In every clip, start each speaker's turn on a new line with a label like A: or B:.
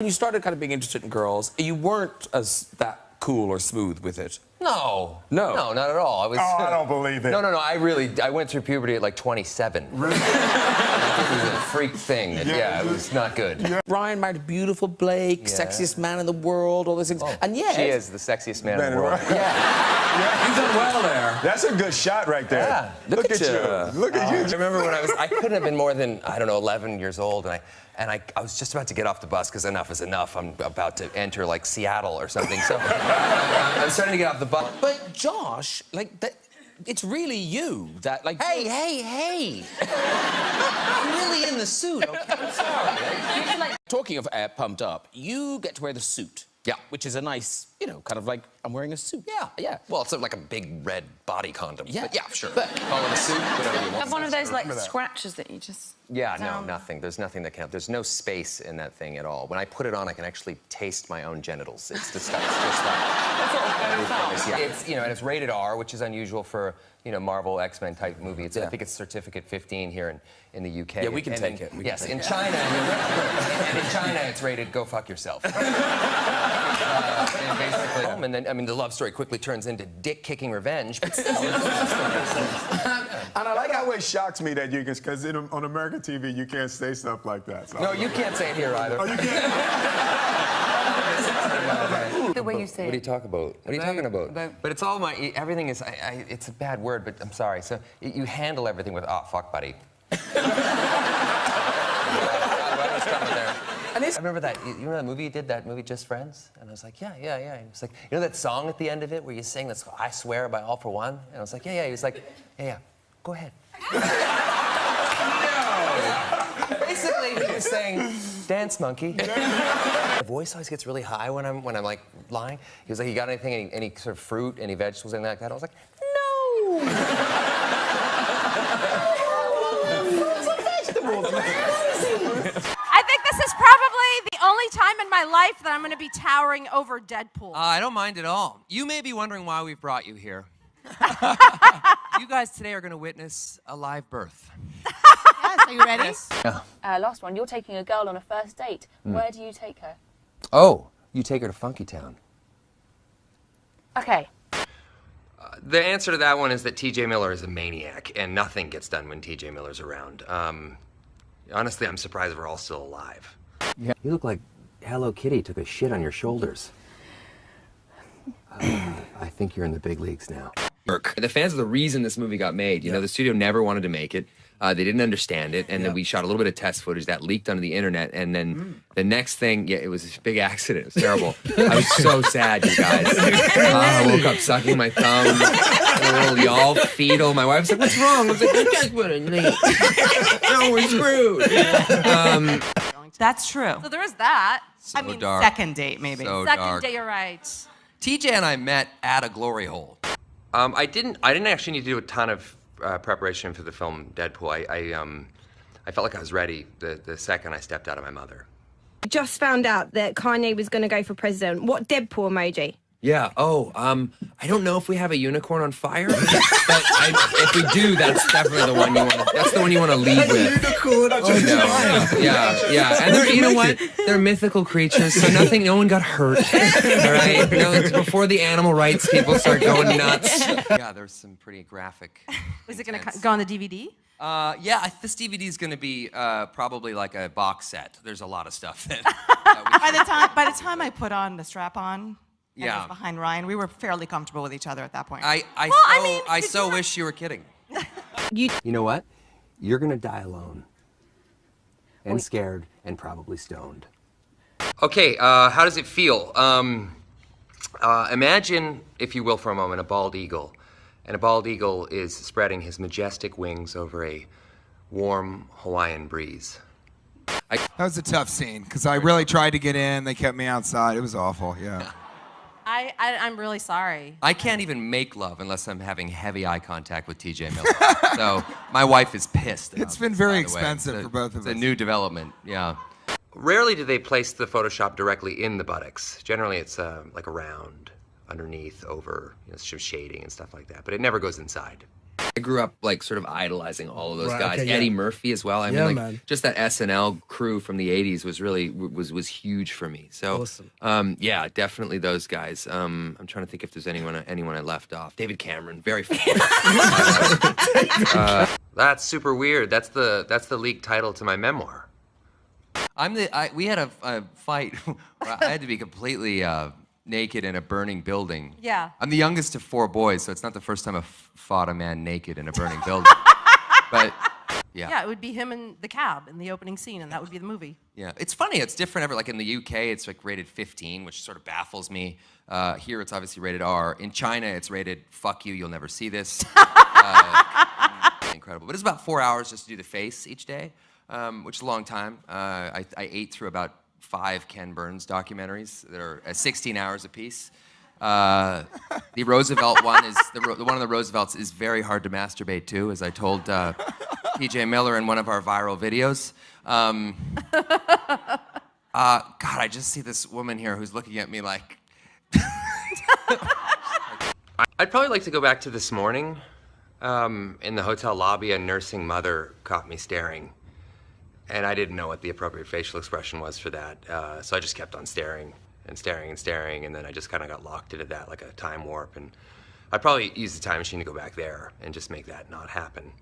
A: When you started kind of being interested in girls, you weren't as that cool or smooth with it.
B: No.
A: No.
B: No, not at all. I was.
C: Oh, I don't believe it.
B: No. I went through puberty at like 27. Really? It was a freak thing. Yeah, it was not good. Yeah.
A: Ryan married beautiful Blake, sexiest man in the world, all those things.
B: Oh,
A: and yet...
B: She is the sexiest man in the world.
A: Yeah. You've done well there.
C: That's a good shot right there.
B: Yeah.
C: Look at you. Look at you.
B: I remember when I couldn't have been more than, I don't know, 11 years old, and I was just about to get off the bus because enough is enough. I'm about to enter like Seattle or something. So I'm starting to get off the bus.
A: But Josh, like that, it's really you that like.
B: Hey! I'm really in the suit. Okay, I'm sorry.
A: Talking of pumped up, you get to wear the suit.
B: Yeah.
A: Which is a nice, you know, kind of like I'm wearing a suit.
B: Yeah. Well, it's like a big red body condom.
A: Yeah.
B: But yeah, sure. Call it a suit, whatever you want.
D: Have one of those like scratches that you just.
B: Yeah, no, nothing. There's nothing that can. There's no space in that thing at all. When I put it on, I can actually taste my own genitals. It's disgusting. It's and it's rated R, which is unusual for Marvel X-Men type movie. I think it's certificate 15 here in the UK.
A: Yeah, we can take it.
B: Yes, in China, and in China it's rated go fuck yourself. And then the love story quickly turns into dick kicking revenge. But still,
C: and I like how it shocks me that you can, because on American TV you can't say stuff like that. So.
B: No, you can't say it here either.
C: Oh, you can't.
D: The way you say it.
B: What are you talking about? What are you talking about? But it's all everything is, it's a bad word, but I'm sorry. So you handle everything with, oh, fuck, buddy. I remember that. You remember that movie you did? That movie, Just Friends? And I was like, yeah. And he was like, you know that song at the end of it where you sing that's I Swear by All for One? And I was like, yeah. He was like, yeah. Go ahead. No. Basically, he was saying, dance monkey. My voice always gets really high when I'm like lying. He was like, you got anything, any sort of fruit, any vegetables, anything like that? I was like, no.
E: I think this is probably the only time in my life that I'm going to be towering over Deadpool.
F: I don't mind at all. You may be wondering why we've brought you here. You guys today are going to witness a live birth.
E: Yes, are you ready?
F: Yes.
D: Last one. You're taking a girl on a first date. Where do you take her?
B: Oh, you take her to Funky Town.
D: Okay.
B: The answer to that one is that T.J. Miller is a maniac, and nothing gets done when T.J. Miller's around. Honestly, I'm surprised we're all still alive. Yeah. You look like Hello Kitty took a shit on your shoulders. I think you're in the big leagues now. The fans are the reason this movie got made. You know, the studio never wanted to make it. They didn't understand it, and then we shot a little bit of test footage that leaked onto the internet, and then the next thing, it was a big accident. It was terrible. I was so sad, you guys. I woke up sucking my thumb, a little y'all fetal. My wife's like, what's wrong? I was like, you guys were late. No, we're screwed.
G: That's true.
E: So there is that.
F: So dark.
G: Second date, maybe.
F: So
E: Second
F: dark.
E: day, you're right.
F: TJ and I met at a glory hole.
B: I didn't actually need to do a ton of preparation for the film Deadpool. I felt like I was ready the second I stepped out of my mother.
H: Just found out that Kanye was going to go for president. What Deadpool emoji?
B: Yeah. Oh, I don't know if we have a unicorn on fire, but if we do, that's definitely the one you want. That's the one you want to lead with.
C: Unicorn.
B: Yeah. And they're, you know what? They're mythical creatures, so no one got hurt. All right. It's before the animal rights people start going nuts. Yeah, there's some pretty graphic.
E: Is it going to go on the DVD?
F: This DVD is going to be probably like a box set. There's a lot of stuff that
G: By the time I put on the strap on, and was behind Ryan, we were fairly comfortable with each other at that point.
F: I so wish you were kidding.
B: You know what? You're gonna die alone. And scared, and probably stoned. Okay, how does it feel? Imagine, if you will, for a moment, a bald eagle. And a bald eagle is spreading his majestic wings over a warm Hawaiian breeze.
I: That was a tough scene, because I really tried to get in. They kept me outside. It was awful, yeah.
E: I'm really sorry.
F: I can't even make love unless I'm having heavy eye contact with TJ Miller. So my wife is pissed.
I: It's been very expensive for both of us.
F: It's a new development, yeah.
B: Rarely do they place the Photoshop directly in the buttocks. Generally, it's like around, underneath, over, some shading and stuff like that. But it never goes inside. I grew up like sort of idolizing all of those
J: Right,
B: guys.
J: okay, yeah.
B: Eddie Murphy as well. I
J: Yeah,
B: mean, like
J: man.
B: just that SNL crew from the '80s was really was huge for me. So,
J: Awesome.
B: yeah, definitely those guys. I'm trying to think if there's anyone I left off. David Cameron, very funny. That's super weird. That's the leaked title to my memoir. We had a fight where I had to be completely naked in a burning building.
E: Yeah.
B: I'm the youngest of 4 boys, so it's not the first time I've fought a man naked in a burning building. But yeah.
E: Yeah, it would be him in the cab in the opening scene, and that would be the movie.
B: Yeah, it's funny. It's different. Like in the UK, it's like rated 15, which sort of baffles me. Here, it's obviously rated R. In China, it's rated "fuck you, you'll never see this." Incredible. But it's about 4 hours just to do the face each day, which is a long time. I ate through about 5 Ken Burns documentaries that are 16 hours apiece. The Roosevelt one is the one of the Roosevelts is very hard to masturbate to, as I told PJ Miller in one of our viral videos. God, I just see this woman here who's looking at me like. I'd probably like to go back to this morning. In the hotel lobby, a nursing mother caught me staring. And I didn't know what the appropriate facial expression was for that. So I just kept on staring and staring and staring. And then I just kind of got locked into that like a time warp. And I'd probably use the time machine to go back there and just make that not happen.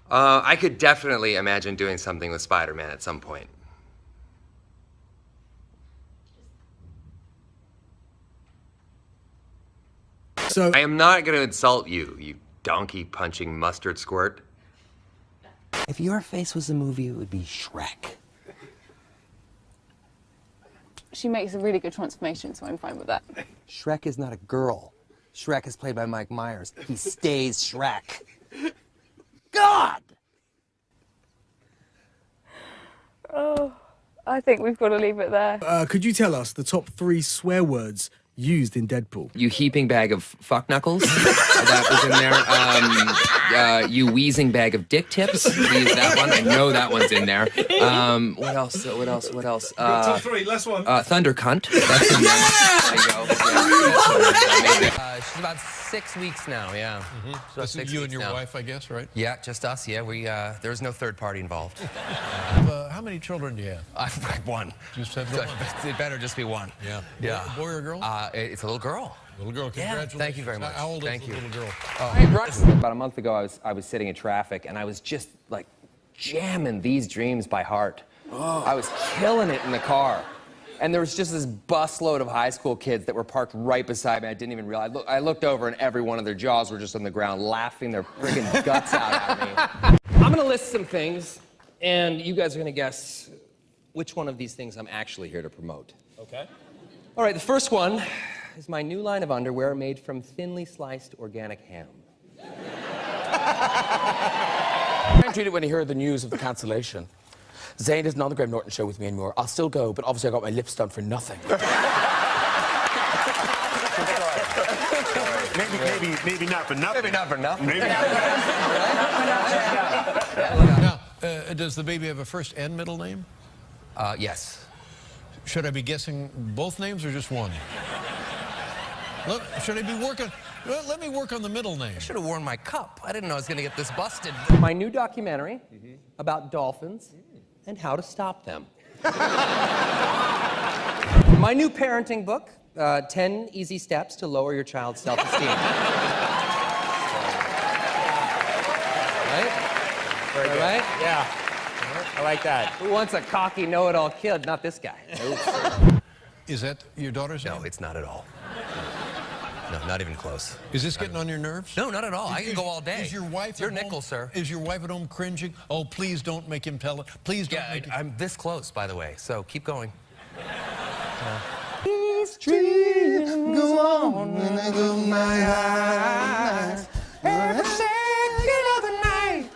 B: I could definitely imagine doing something with Spider-Man at some point.
J: So
B: I am not going to insult you, you donkey-punching mustard squirt.
K: If your face was a movie, it would be Shrek.
D: She makes a really good transformation, so I'm fine with that.
K: Shrek is not a girl. Shrek is played by Mike Myers. He stays Shrek. God!
D: Oh, I think we've got to leave it there.
J: could you tell us the top 3 swear words used in Deadpool?
B: You heaping bag of fuck knuckles. That was in there. You wheezing bag of dick tips. We used that one. I know that one's in there. What else?
J: Top 3, last one.
B: Thunder cunt. That's in there. There you go. Yeah.
F: She's about 6 weeks now, yeah.
L: This is you and your wife, I guess, right?
F: Yeah, just us, yeah. There was no third party involved.
L: How many children do you have?
F: I have 1.
L: Just have one?
F: It better just be 1.
L: Yeah.
F: Yeah.
L: Boy or girl?
F: It's a little girl.
L: Little girl, congratulations.
F: Yeah, thank you very much.
L: How old
F: Thank
L: is the
F: you.
L: little girl?
B: About a month ago, I was sitting in traffic, and I was just like jamming These Dreams by heart. I was killing it in the car. And there was just this busload of high school kids that were parked right beside me. I didn't even realize. I looked over, and every one of their jaws were just on the ground, laughing their friggin' guts out at me. I'm gonna list some things, and you guys are gonna guess which one of these things I'm actually here to promote.
L: Okay.
B: All right, the first one is my new line of underwear made from thinly sliced organic ham.
A: I can't read it when you hear the news of the cancellation. Zayn isn't on the Graham Norton show with me anymore. I'll still go, but obviously I got my lips done for nothing.
C: Maybe not for nothing.
B: Maybe not for nothing.
C: Maybe.
L: Now, does the baby have a first and middle name?
B: Yes.
L: Should I be guessing both names or just one? Should I be working? Well, let me work on the middle name.
F: I should have worn my cup. I didn't know I was going to get this busted.
B: My new documentary about dolphins and how to stop them. My new parenting book, 10 Easy Steps to Lower Your Child's Self-Esteem. Right?
M: Very good.
B: Right?
M: Yeah. I like that.
B: Who wants a cocky know-it-all kid? Not this guy.
L: Is that your daughter's name?
F: No, it's not at all. No, not even close.
L: Is this getting on your nerves?
F: No, not at all. I can go all day.
L: Is your wife
F: Your
L: at home,
F: nickel, sir.
L: Is your wife at home cringing? Oh, please don't make him tell it. Please don't make him.
F: I'm this close, by the way, so keep going.
K: These dreams go on when I close my eyes. Every second of the night,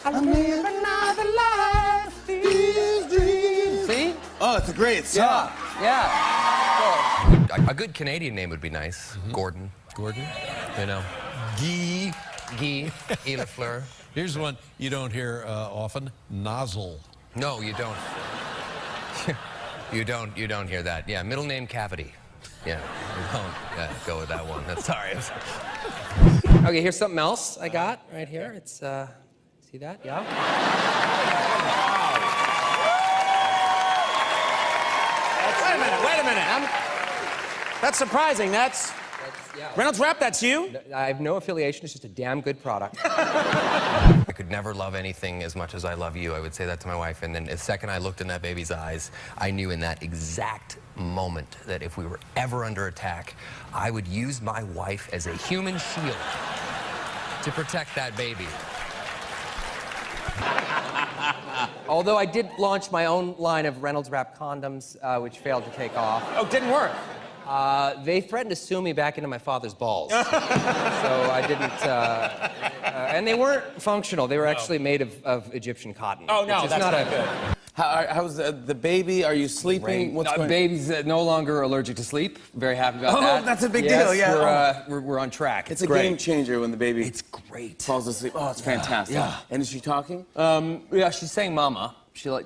K: I live another life. These dreams.
B: See?
K: Oh, it's a great song.
B: Yeah.
F: A good Canadian name would be nice. Gordon.
L: Gordon?
F: You know.
L: Guy.
F: Guy. Lafleur.
L: Here's one you don't hear often. Nozzle.
F: No, you don't. You don't hear that. Yeah, middle name Cavity.
B: Yeah, we won't go with that one. That's sorry.
F: Okay, here's something else I got right here. It's, see that? Yeah.
M: Wait a minute. That's surprising. That's Reynolds Wrap, that's you?
F: I have no affiliation. It's just a damn good product.
B: I could never love anything as much as I love you. I would say that to my wife. And then the second I looked in that baby's eyes, I knew in that exact moment that if we were ever under attack, I would use my wife as a human shield to protect that baby.
F: Although I did launch my own line of Reynolds Wrap condoms, which failed to take off.
M: Oh, didn't work.
F: They threatened to sue me back into my father's balls. So I didn't, and they weren't functional. They were actually made of Egyptian cotton.
M: Oh, no,
F: which is
M: that's not good.
N: How's the baby? Are you sleeping? What's going on?
F: Baby's no longer allergic to sleep. Very happy about that.
N: Oh, that's a big
F: Yes,
N: deal, yeah.
F: We're on track.
N: It's a game changer when the baby
F: great.
N: falls asleep. Oh, it's fantastic.
F: Yeah.
N: And is she talking?
F: Yeah, she's saying mama.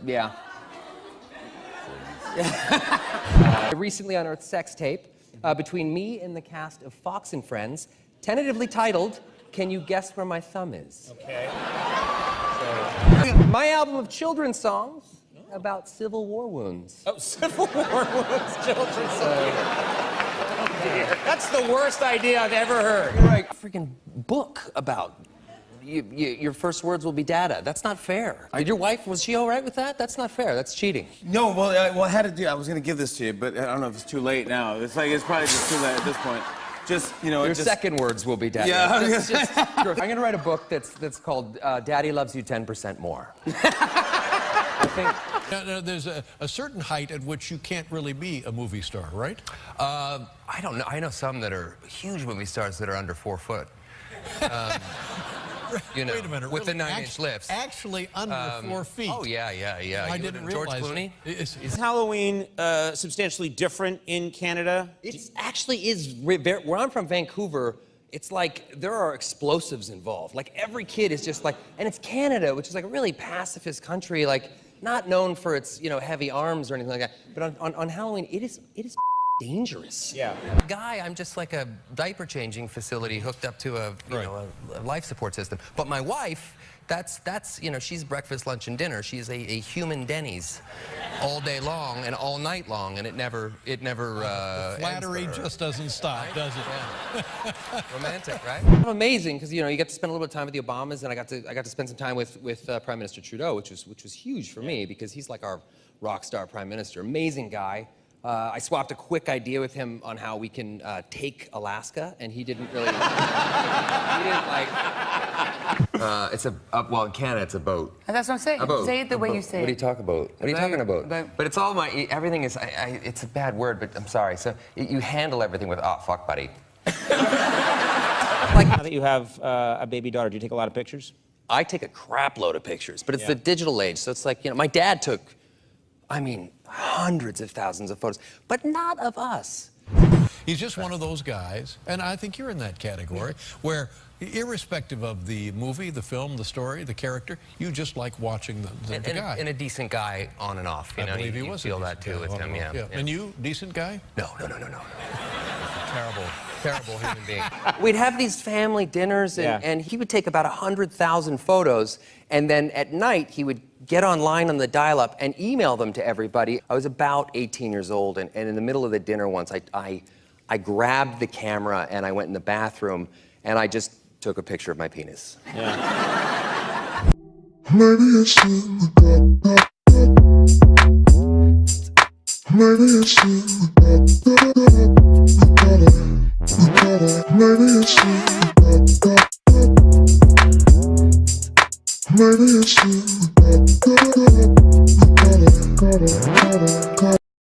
F: Yeah. A recently unearthed sex tape between me and the cast of Fox and Friends, tentatively titled, "Can You Guess Where My Thumb Is?" Okay. So, my album of children's songs about Civil War wounds.
M: Oh, Civil War wounds, children's songs. That's the worst idea I've ever heard.
F: Right, freaking book about your first words will be data. That's not fair. Did your wife, was she all right with that? That's not fair. That's cheating.
N: No, well, I had to do. I was going to give this to you, but I don't know if it's too late now. It's probably just too late at this point. Just, you know,
F: Your second words will be data.
N: Yeah.
F: I'm going to write a book that's called Daddy Loves You 10% More. I think.
L: Now, there's a certain height at which you can't really be a movie star, right?
B: I don't know. I know some that are huge movie stars that are under 4 foot. You know,
L: Wait a minute,
B: with
L: really?
B: the 9-inch lifts.
L: Actually under 4 feet.
B: Oh, yeah.
L: I
B: You
L: didn't
B: with George
L: realize
B: Clooney?
M: Is Halloween substantially different in Canada?
F: It actually is. Where I'm from, Vancouver, it's like there are explosives involved. Like every kid is just like, and it's Canada, which is like a really pacifist country, like not known for its heavy arms or anything like that. But on Halloween, it is dangerous.
M: Yeah.
B: Guy, I'm just like a diaper changing facility hooked up to a life support system. But my wife, that's she's breakfast, lunch, and dinner. She's a human Denny's all day long and all night long, and it never
L: Flattery just doesn't stop, does it?
B: Yeah. Romantic, right?
F: Amazing, because you get to spend a little bit of time with the Obamas, and I got to spend some time with Prime Minister Trudeau, which was huge for me because he's like our rock star prime minister. Amazing guy. I swapped a quick idea with him on how we can take Alaska, and he didn't really. He didn't like.
B: Well, in Canada, it's a boat.
O: That's what I'm saying.
B: A boat.
O: Say it the way you say it.
B: What are you talking about? What are you talking about? But it's all everything is, it's a bad word, but I'm sorry. So you handle everything with, oh, fuck, buddy.
M: Like now that you have a baby daughter, do you take a lot of pictures?
F: I take a crap load of pictures, but it's the digital age, so it's like, my dad took, hundreds of thousands of photos, but not of us.
L: He's just one of those guys, and I think you're in that category, where irrespective of the movie, the film, the story, the character, you just like watching the guy.
B: And a decent guy on and off.
L: I believe he was.
B: You feel that too with him, yeah.
L: And you, decent guy?
B: No. Terrible human being.
F: We'd have these family dinners, and he would take about 100,000 photos, and then at night he would get online on the dial-up and email them to everybody. I was about 18 years old, and in the middle of the dinner once, I grabbed the camera and I went in the bathroom, and I just took a picture of my penis.
K: Yeah. Maybe it's you.